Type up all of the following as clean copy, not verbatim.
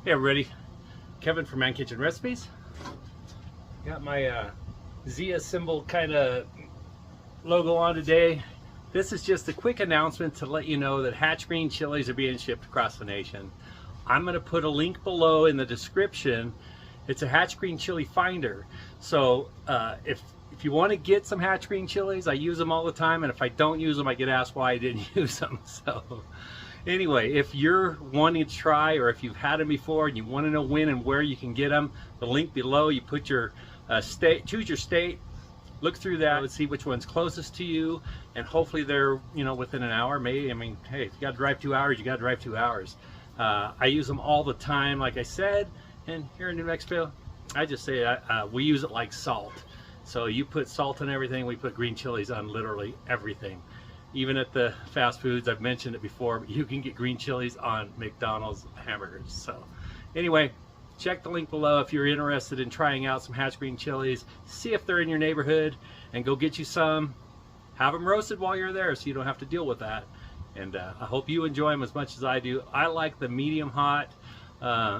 Hey everybody, Kevin from ManKitchenRecipes. Got my Zia symbol kind of logo on today. This is just a quick announcement to let you know that Hatch Green chilies are being shipped across the nation. I'm going to put a link below in the description. It's a Hatch Green chili finder. So if you want to get some Hatch Green chilies, I use them all the time, and if I don't use them, I get asked why I didn't use them. So anyway, if you're wanting to try, or if you've had them before and you want to know when and where you can get them, the link below, you put your state, choose your state, look through that and see which one's closest to you, and hopefully they're, you know, within an hour. Maybe, I mean, hey, if you got to drive 2 hours, you got to drive 2 hours. I use them all the time, like I said, and here in New Mexico, I just say we use it like salt. So you put salt on everything, we put green chilies on literally everything. Even at the fast foods, I've mentioned it before, but you can get green chilies on McDonald's hamburgers. So anyway, check the link below if you're interested in trying out some Hatch Green chilies. See if they're in your neighborhood and go get you some. Have them roasted while you're there so you don't have to deal with that. And I hope you enjoy them as much as I do. I like the medium hot.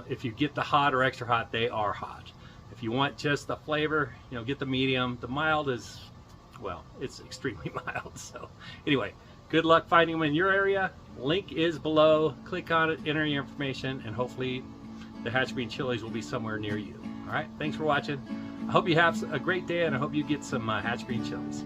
If you get the hot or extra hot, they are hot. If you want just the flavor, you know, get the medium. The mild is, well, it's extremely mild. So anyway, good luck finding them in your area. Link is below. Click on it, enter your information, and hopefully the Hatch Green chilies will be somewhere near you. All right, thanks for watching. I hope you have a great day, and I hope you get some Hatch Green chilies.